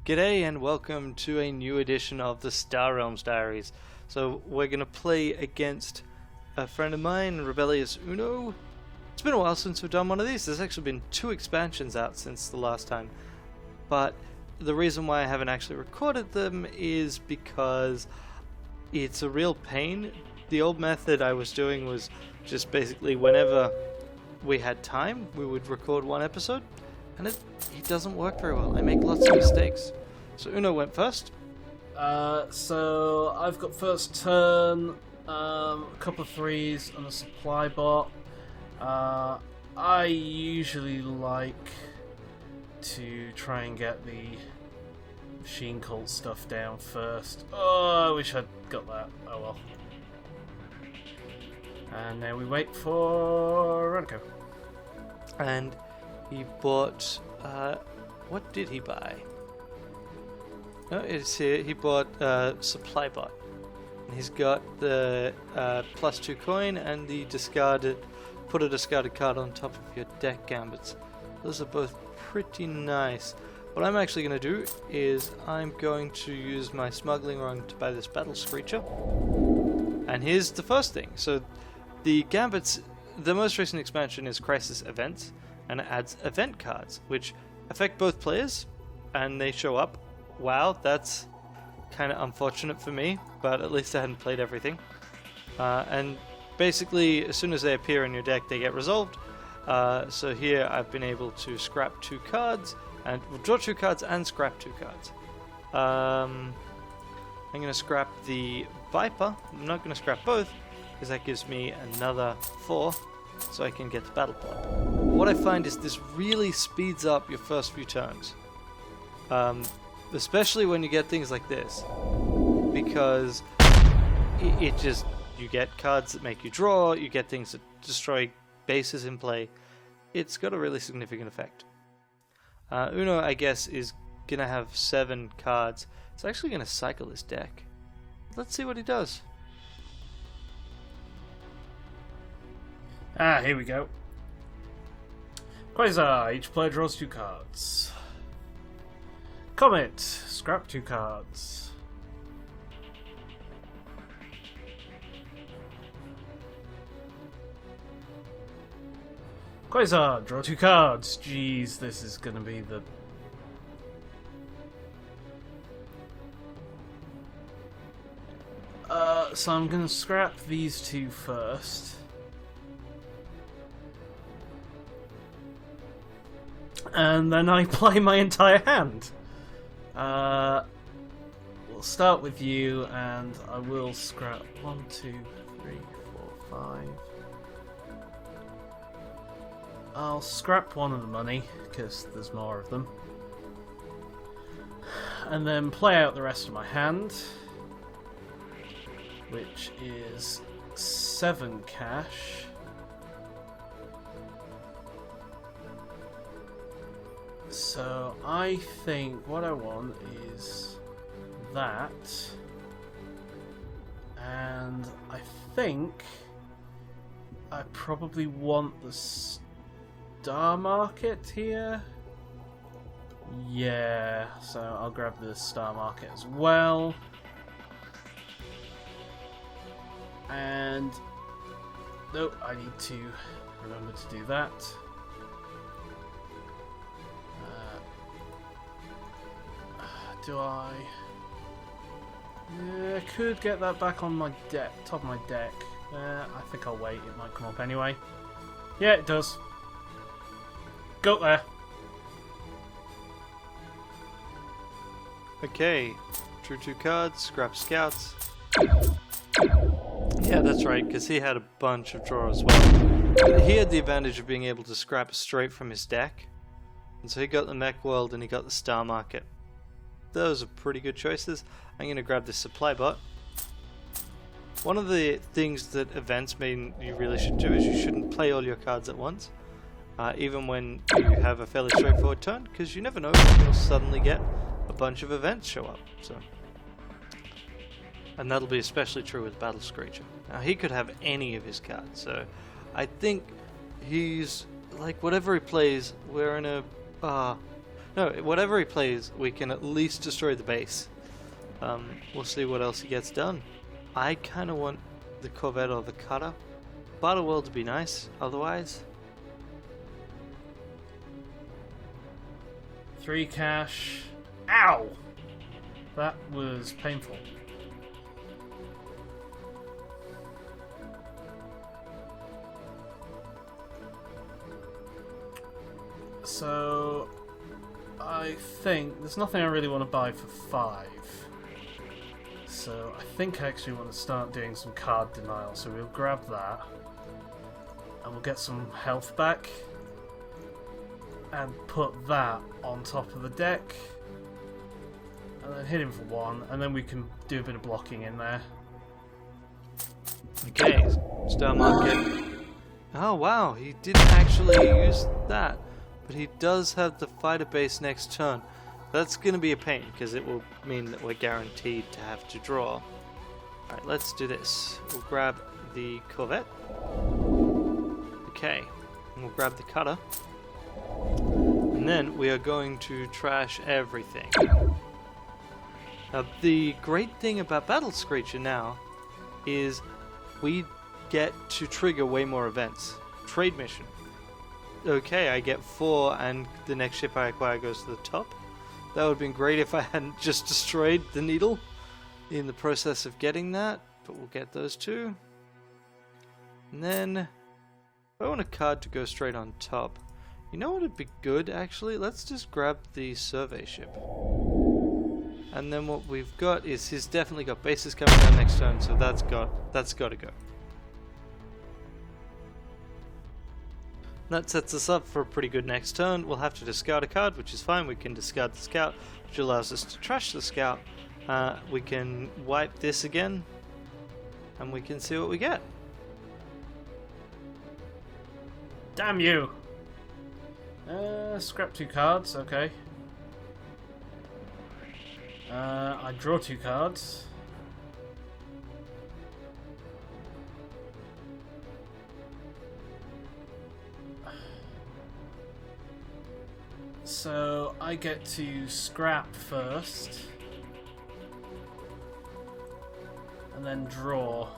G'day and welcome to a new edition of the Star Realms Diaries. So we're going to play against a friend of mine, RebelliousUno. It's been a while since we've done one of these. There's actually been 2 expansions out since the last time. But the reason why I haven't actually recorded them is because it's a real pain. The old method I was doing was just basically whenever we had time, we would record one episode. And it doesn't work very well. I make lots of mistakes. So Uno went first. So I've got first turn, a couple of threes and a supply bot. I usually like to try and get the machine cult stuff down first. Oh, I wish I'd got that. Oh well. And now we wait for Ranneko. And he bought, what did he buy? No, it's here. He bought Supply Bot. And he's got the +2 coin and the put a discarded card on top of your deck gambits. Those are both pretty nice. What I'm actually going to do is I'm going to use my smuggling run to buy this Battle Screecher. And here's the first thing. So the gambits, the most recent expansion is Crisis Events. And it adds event cards, which affect both players, and they show up. Wow, that's kind of unfortunate for me, but at least I hadn't played everything. And basically, as soon as they appear in your deck, they get resolved. So here I've been able to scrap 2 cards, and draw 2 cards and scrap 2 cards. I'm going to scrap the Viper. I'm not going to scrap both, because that gives me another 4. So I can get the battle point. What I find is this really speeds up your first few turns. Especially when you get things like this. Because it just, you get cards that make you draw, you get things that destroy bases in play. It's got a really significant effect. Uno, I guess, is going to have 7 cards. It's actually going to cycle this deck. Let's see what he does. Here we go. Quasar, each player draws 2 cards. Comet, scrap 2 cards. Quasar, draw 2 cards. Jeez, this is gonna be the... So I'm gonna scrap these 2 first. And then I play my entire hand. We'll start with you, and I will scrap 1, 2, 3, 4, 5. I'll scrap 1 of the money, because there's more of them. And then play out the rest of my hand, which is 7 cash. So I think what I want is that, and I think I probably want the star market here. Yeah, so I'll grab the star market as well. And nope, I need to remember to do that. Do I? Yeah, I could get that back on my deck, top of my deck. I think I'll wait, it might come up anyway. Yeah, it does. Go there. Okay, drew 2 cards, scrap scouts. Yeah, that's right, because he had a bunch of draw as well. He had the advantage of being able to scrap straight from his deck. And so he got the Mech World and he got the Star Market. Those are pretty good choices. I'm going to grab this supply bot. One of the things that events mean you really should do is you shouldn't play all your cards at once. Even when you have a fairly straightforward turn, because you never know when you'll suddenly get a bunch of events show up. And that'll be especially true with Battle Screecher. Now he could have any of his cards, so I think he's like whatever he plays, we're in a No, whatever he plays, we can at least destroy the base. We'll see what else he gets done. I kind of want the Corvette or the cutter. Battle World would be nice, otherwise. 3 cash. Ow! That was painful. So, I think there's nothing I really want to buy for 5. So, I think I actually want to start doing some card denial. So, we'll grab that. And we'll get some health back. And put that on top of the deck. And then hit him for 1. And then we can do a bit of blocking in there. Okay, star market. Oh wow, he didn't actually use that. But he does have the fighter base next turn. That's going to be a pain, because it will mean that we're guaranteed to have to draw. Alright, let's do this. We'll grab the Corvette. Okay, and we'll grab the cutter. And then we are going to trash everything. Now, the great thing about Battle Screecher now is we get to trigger way more events. Trade mission. Okay, I get 4 and the next ship I acquire goes to the top. That would have been great if I hadn't just destroyed the needle in the process of getting that, but we'll get those 2. And then, if I want a card to go straight on top, you know what would be good actually? Let's just grab the survey ship. And then what we've got is he's definitely got bases coming down next turn, so that's got to go. That sets us up for a pretty good next turn. We'll have to discard a card, which is fine. We can discard the scout, which allows us to trash the scout. We can wipe this again, and we can see what we get. Damn you! Scrap 2 cards, okay. I draw 2 cards. So I get to scrap first. And then draw.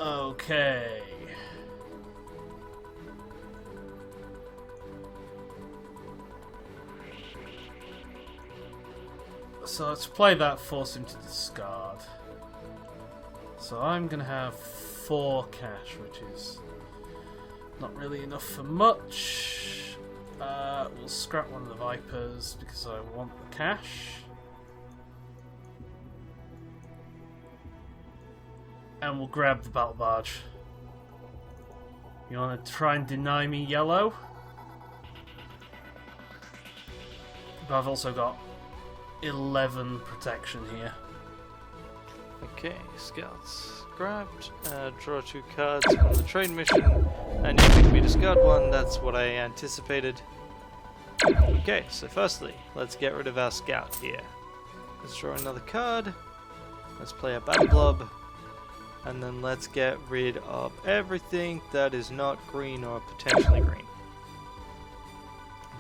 Okay. So let's play that, force him to discard. So I'm gonna have 4 cash, which is not really enough for much. We'll scrap one of the Vipers because I want the cash. And we'll grab the Battle Barge. You want to try and deny me yellow? But I've also got 11 protection here. Okay, scouts grabbed. Draw 2 cards on the trade mission, and you make me discard 1. That's what I anticipated. Okay, so firstly, let's get rid of our scout here. Let's draw another card. Let's play a battle blob, and then let's get rid of everything that is not green or potentially green.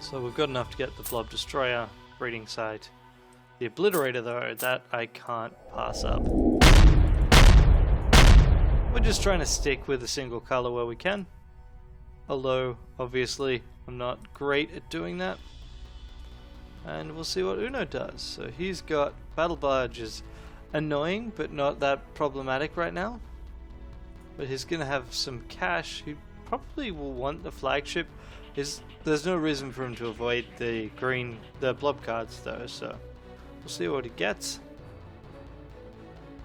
So we've got enough to get the blob destroyer, breeding site. The obliterator though, that I can't pass up. We're just trying to stick with a single color where we can. Although, obviously, I'm not great at doing that. And we'll see what Uno does. So he's got Battle Barge is annoying, but not that problematic right now. But he's going to have some cash. He probably will want the flagship. There's no reason for him to avoid the blob cards though, so we'll see what he gets.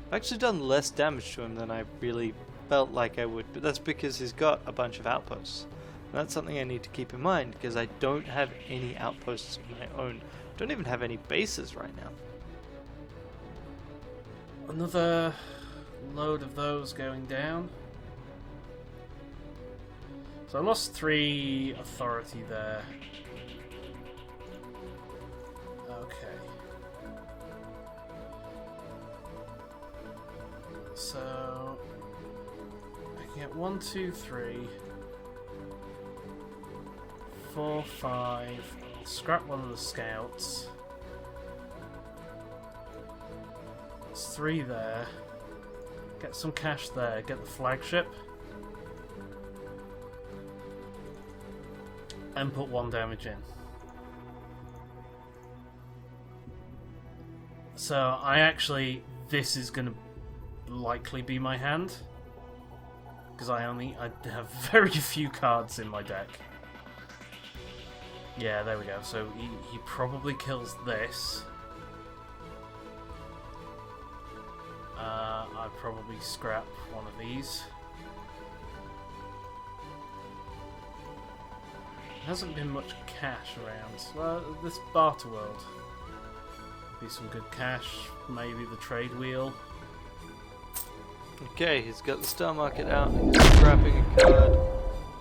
I've actually done less damage to him than I really felt like I would, but that's because he's got a bunch of outposts. And that's something I need to keep in mind, because I don't have any outposts of my own. I don't even have any bases right now. Another load of those going down. So I lost 3 authority there. Okay. So I can get 1, 2, 3, 4, 5. I'll scrap one of the scouts. There's 3 there. Get some cash there. Get the flagship. And put 1 damage in. So I actually, this is going to likely be my hand. Because I have very few cards in my deck. Yeah, there we go. So he probably kills this. I'd probably scrap one of these. There hasn't been much cash around. Well, this barter world. Be some good cash. Maybe the trade wheel. Okay, he's got the star market out, he's scrapping a card,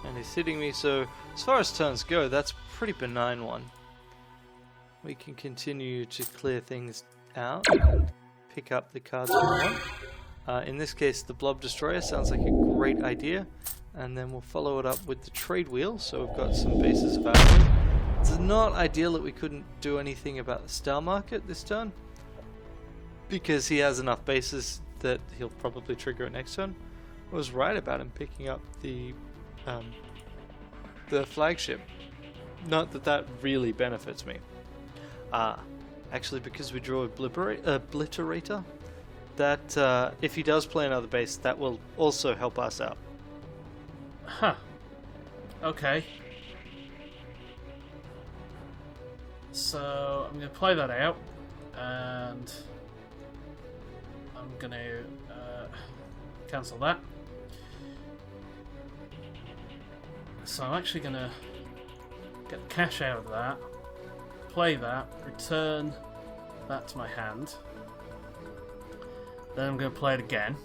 and he's hitting me, so as far as turns go, that's a pretty benign one. We can continue to clear things out and pick up the cards we want. In this case, the Blob Destroyer sounds like a great idea, and then we'll follow it up with the trade wheel, so we've got some bases of value. It's not ideal that we couldn't do anything about the star market this turn, because he has enough bases that he'll probably trigger it next turn. I was right about him picking up the flagship. Not that that really benefits me. Actually, because we draw Obliterator, that if he does play another base, that will also help us out. Huh. Okay. So I'm going to play that out, and I'm going to cancel that. So I'm actually going to get the cash out of that, play that, return that to my hand. Then I'm going to play it again.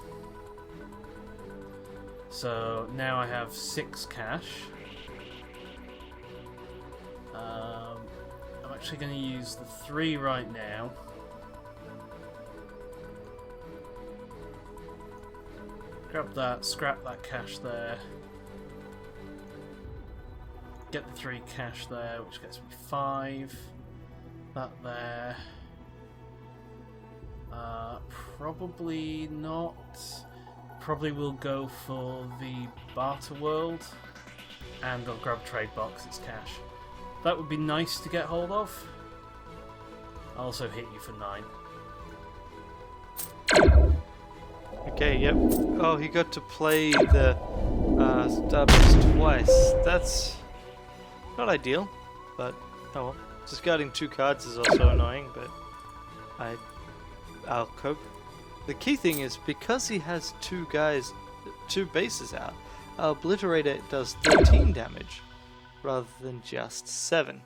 So now I have 6 cash. I'm actually going to use the 3 right now. Grab that, scrap that cash there. Get the 3 cash there, which gets me 5. That there. Probably not. Probably will go for the barter world. And I'll grab trade box, it's cash. That would be nice to get hold of. I'll also hit you for 9. Okay, yep. Oh, he got to play the Starbase twice. That's not ideal, but oh well. Discarding 2 cards is also annoying, but I'll cope. The key thing is, because he has 2 bases out, our Obliterator does 13 damage rather than just 7.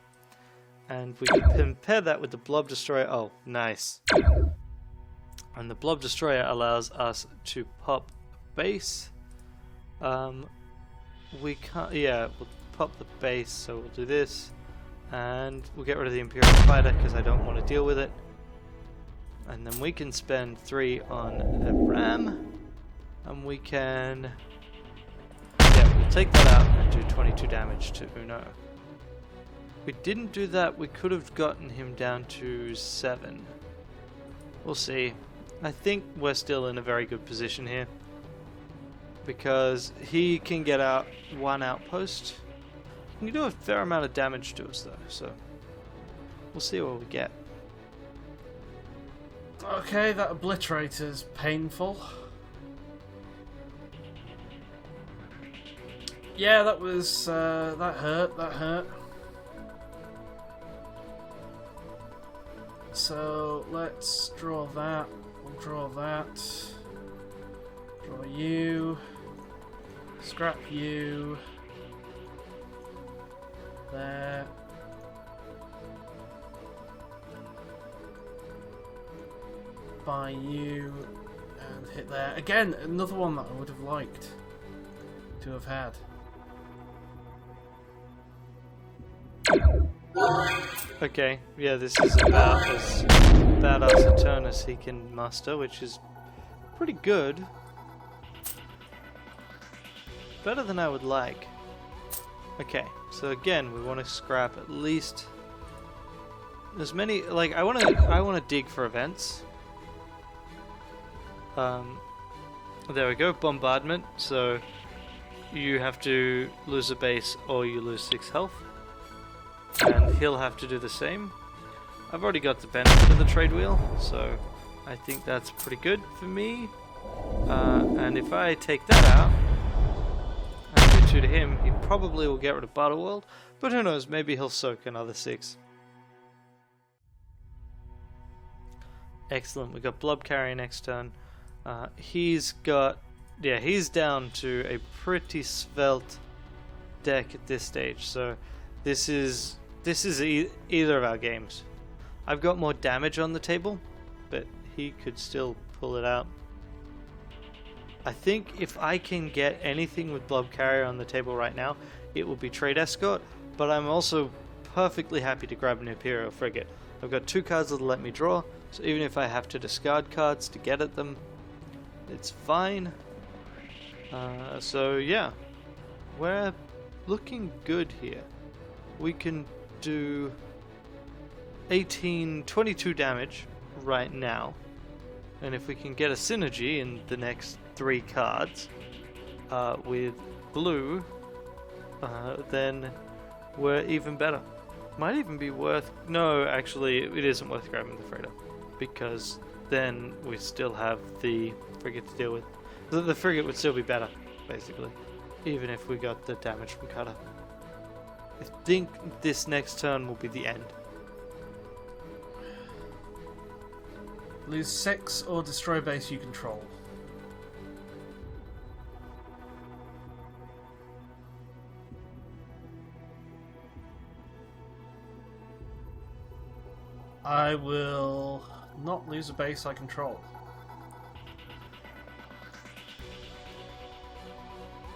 And we can compare that with the Blob Destroyer. Oh, nice. And the Blob Destroyer allows us to pop base. We can't, yeah, we'll pop the base, so we'll do this. And we'll get rid of the Imperial Fighter because I don't want to deal with it. And then we can spend 3 on a ram. And we can, yeah, we'll take that out and do 22 damage to Uno. If we didn't do that, we could have gotten him down to 7. We'll see. I think we're still in a very good position here, because he can get out 1 outpost. He can do a fair amount of damage to us though, so we'll see what we get. Okay, that Obliterator's painful. Yeah, that was that hurt. So let's draw that. We'll draw that. Draw you. Scrap you. There. Buy you. And hit there. Again, another one that I would have liked to have had. Okay, yeah, this is about as badass a turn as he can muster, which is pretty good. Better than I would like. Okay, so again, we want to scrap at least as many. Like I want to dig for events. There we go, bombardment. So you have to lose a base or you lose 6 health, and he'll have to do the same. I've already got the benefit of the trade wheel, so I think that's pretty good for me. And if I take that out and do 2 to him, he probably will get rid of Battle World, but who knows, maybe he'll soak another 6. Excellent, we got Blob Carrier next turn. He's down to a pretty svelte deck at this stage, so this is either of our games. I've got more damage on the table, but he could still pull it out. I think if I can get anything with Blob Carrier on the table right now, it will be Trade Escort, but I'm also perfectly happy to grab an Imperial Frigate. I've got 2 cards that'll let me draw, so even if I have to discard cards to get at them, it's fine. So yeah, we're looking good here. We can do 22 damage right now, and if we can get a synergy in the next 3 cards with blue, then we're even better. Might even be worth... No, actually, it isn't worth grabbing the freighter, because then we still have the frigate to deal with. The frigate would still be better, basically, even if we got the damage from Cutter. I think this next turn will be the end. Lose 6 or destroy base you control. I will not lose a base I control.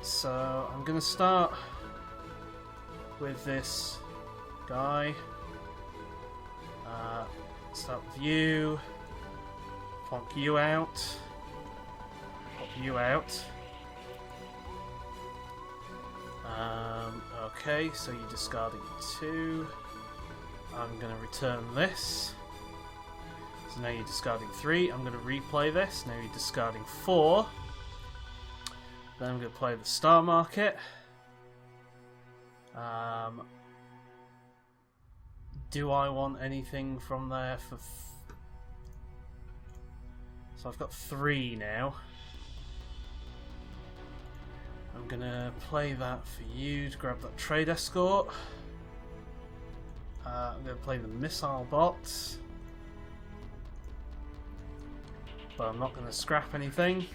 So I'm going to start with this guy. Start with you. Plonk you out. Pop you out. Okay, so you're discarding 2. I'm going to return this. So now you're discarding 3. I'm going to replay this. Now you're discarding 4. Then I'm going to play the Star Market. Do I want anything from there for... So I've got 3 now. I'm going to play that for you to grab that Trade Escort. I'm going to play the Missile Bot. But I'm not going to scrap anything.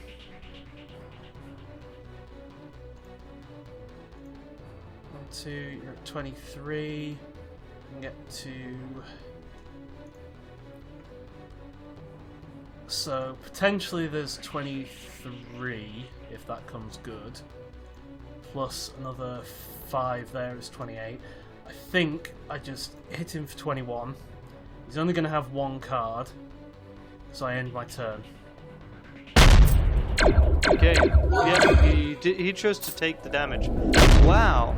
You're at 23. You can get to... So potentially there's 23 if that comes good. Plus another 5 there is 28. I think I just hit him for 21. He's only going to have 1 card. So I end my turn. Okay, yeah, he chose to take the damage. Wow.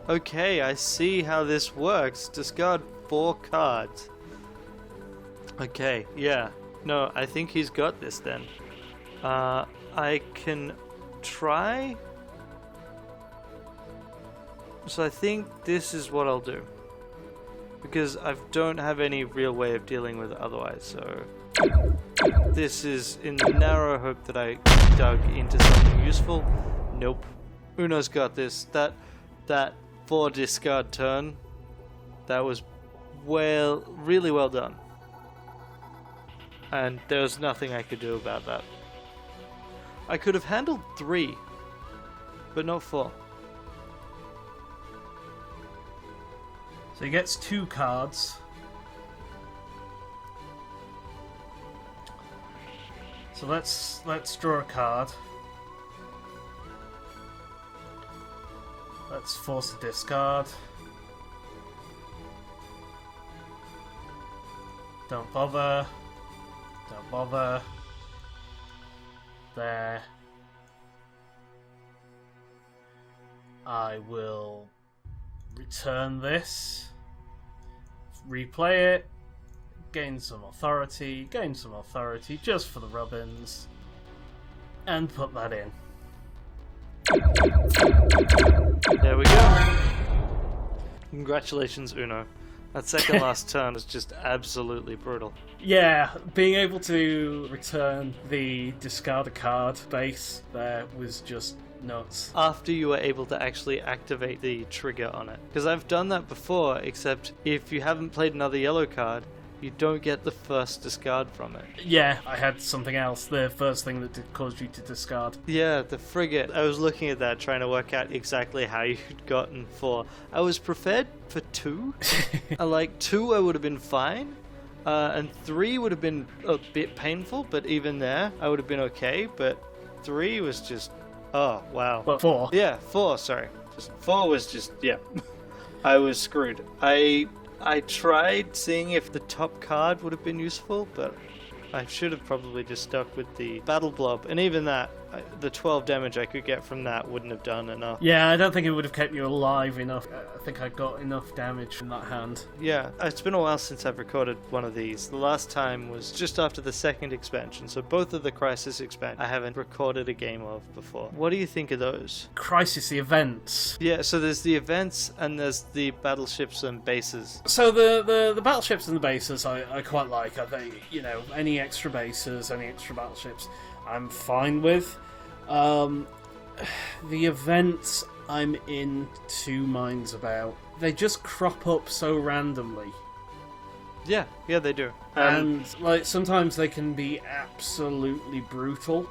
Okay, I see how this works. Discard 4 cards. Okay, yeah. No, I think he's got this then. I can try. So I think this is what I'll do. Because I don't have any real way of dealing with it otherwise, so... This is in the narrow hope that I dug into something useful. Nope. Uno's got this. That 4 discard turn, that was really well done. And there was nothing I could do about that. I could have handled 3, but not 4. So he gets 2 cards. So let's draw a card. Let's force a discard. Don't bother. Don't bother. There. I will return this, replay it, gain some authority just for the rubbins, and put that in. There we go. Congratulations, Uno. That second last turn was just absolutely brutal. Yeah, being able to return the discard a card base there was just nuts. After you were able to actually activate the trigger on it. Because I've done that before, except if you haven't played another yellow card, you don't get the first discard from it. Yeah, I had something else, the first thing that caused you to discard. Yeah, the frigate. I was looking at that, trying to work out exactly how you'd gotten 4. I was prepared for 2. Like 2 I would have been fine. And 3 would have been a bit painful, but even there I would have been okay. But 3 was just... oh, wow. Well, 4. Yeah, 4, sorry. Just 4 was just... yeah. I was screwed. I tried seeing if the top card would have been useful, but I should have probably just stuck with the Battle Blob. And even that, the 12 damage I could get from that wouldn't have done enough. Yeah, I don't think it would have kept you alive enough. I think I got enough damage from that hand. Yeah, it's been a while since I've recorded one of these. The last time was just after the second expansion, so both of the Crisis expansions I haven't recorded a game of before. What do you think of those? Crisis, the events. Yeah, so there's the events and there's the battleships and bases. So the battleships and the bases I quite like. I think, any extra bases, any extra battleships, I'm fine with. The events I'm in 2 minds about. They just crop up so randomly. Yeah, they do. And sometimes they can be absolutely brutal.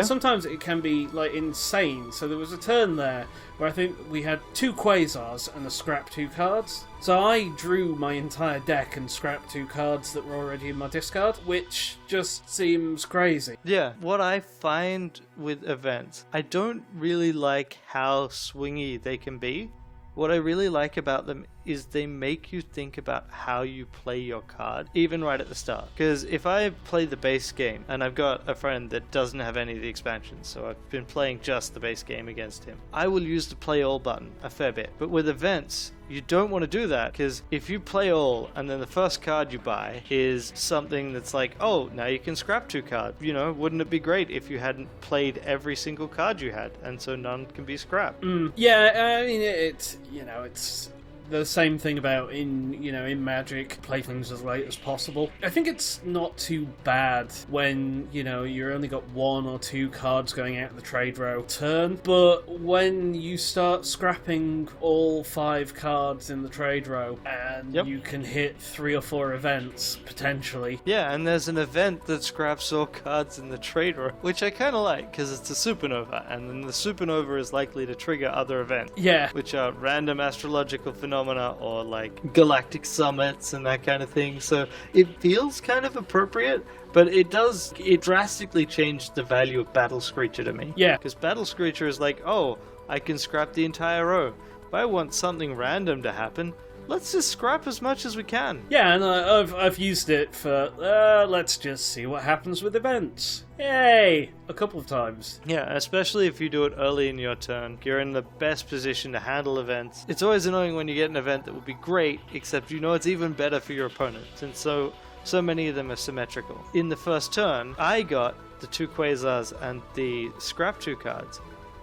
Sometimes it can be insane. So there was a turn there where I think we had 2 Quasars and a scrap 2 cards. So I drew my entire deck and scrapped 2 cards that were already in my discard, which just seems crazy. Yeah, what I find with events, I don't really like how swingy they can be. What I really like about them is they make you think about how you play your card, even right at the start. Because if I play the base game, and I've got a friend that doesn't have any of the expansions, so I've been playing just the base game against him, I will use the play all button a fair bit. But with events, you don't want to do that, because if you play all, and then the first card you buy is something that's like, oh, now you can scrap 2 cards. Wouldn't it be great if you hadn't played every single card you had, and so none can be scrapped? Yeah, I mean, it's the same thing about in Magic, play things as late as possible. I think it's not too bad when, you're only got 1 or 2 cards going out of the trade row turn, but when you start scrapping all 5 cards in the trade row and you can hit 3 or 4 events, potentially. Yeah, and there's an event that scraps all cards in the trade row, which I kind of like, because it's a supernova, and then the supernova is likely to trigger other events. Yeah. Which are random astrological phenomena or galactic summits and that kind of thing. So it feels kind of appropriate, but it drastically changed the value of Battle Screecher to me. Yeah. Because Battle Screecher is like, oh, I can scrap the entire row. If I want something random to happen, let's just scrap as much as we can. Yeah, and I've used it for, let's just see what happens with events. Yay! A couple of times. Yeah, especially if you do it early in your turn. You're in the best position to handle events. It's always annoying when you get an event that would be great, except it's even better for your opponent. And so many of them are symmetrical. In the first turn, I got the 2 Quasars and the scrap 2 cards,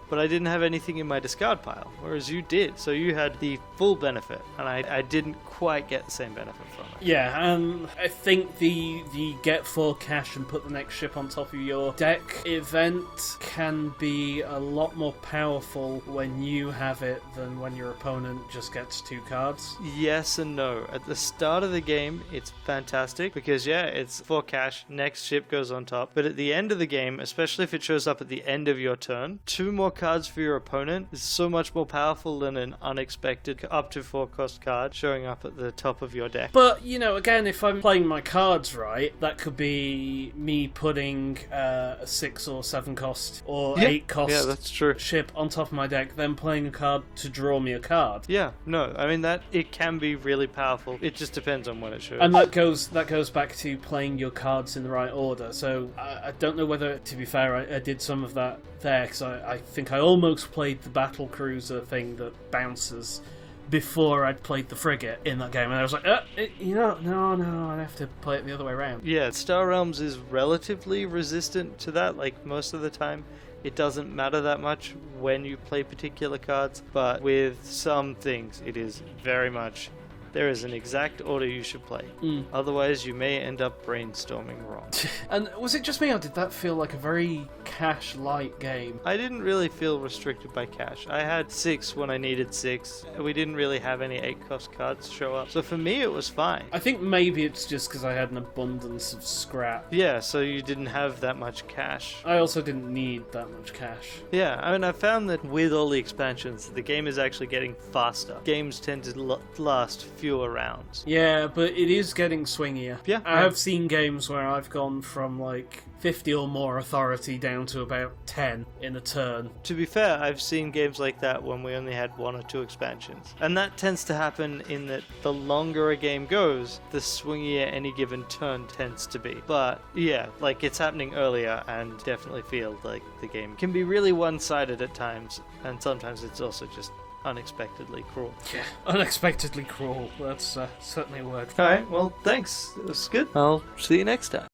but I didn't have anything in my discard pile, whereas you did. So you had the full benefit, and I didn't quite get the same benefit from it. Yeah, I think the get 4 cash and put the next ship on top of your deck event can be a lot more powerful when you have it than when your opponent just gets 2 cards. Yes and no. At the start of the game, it's fantastic because, it's 4 cash, next ship goes on top. But at the end of the game, especially if it shows up at the end of your turn, 2 more cards for your opponent is so much more powerful than an unexpected up to 4 cost card showing up at the top of your deck. But, again, if I'm playing my cards right, that could be me putting a 6 or 7 cost or 8 cost that's true. ship on top of my deck, then playing a card to draw me a card. Yeah, no, I mean that it can be really powerful. It just depends on when it shows. And that goes back to playing your cards in the right order. So I don't know whether, to be fair, I did some of that there, because I think think I almost played the battle cruiser thing that bounces before I'd played the frigate in that game, and I was like, no, I'd have to play it the other way around. Yeah, Star Realms is relatively resistant to that, like most of the time. It doesn't matter that much when you play particular cards, but with some things it is very much, there is an exact order you should play. Otherwise you may end up brainstorming wrong. And was it just me, or did that feel like a very cash-light game? I didn't really feel restricted by cash. I had 6 when I needed 6. We didn't really have any 8-cost cards show up. So for me, it was fine. I think maybe it's just because I had an abundance of scrap. Yeah, so you didn't have that much cash. I also didn't need that much cash. Yeah, I mean, I found that with all the expansions, the game is actually getting faster. Games tend to last fewer rounds. Yeah, but it is getting swingier. Yeah. I have seen games where I've gone from like 50 or more authority down to about 10 in a turn. To be fair, I've seen games like that when we only had 1 or 2 expansions. And that tends to happen in that the longer a game goes, the swingier any given turn tends to be. But yeah, like it's happening earlier, and definitely feel like the game can be really one-sided at times, and sometimes it's also just unexpectedly cruel. Yeah, unexpectedly cruel. That's certainly a word. Alright, well, thanks. It was good. I'll see you next time.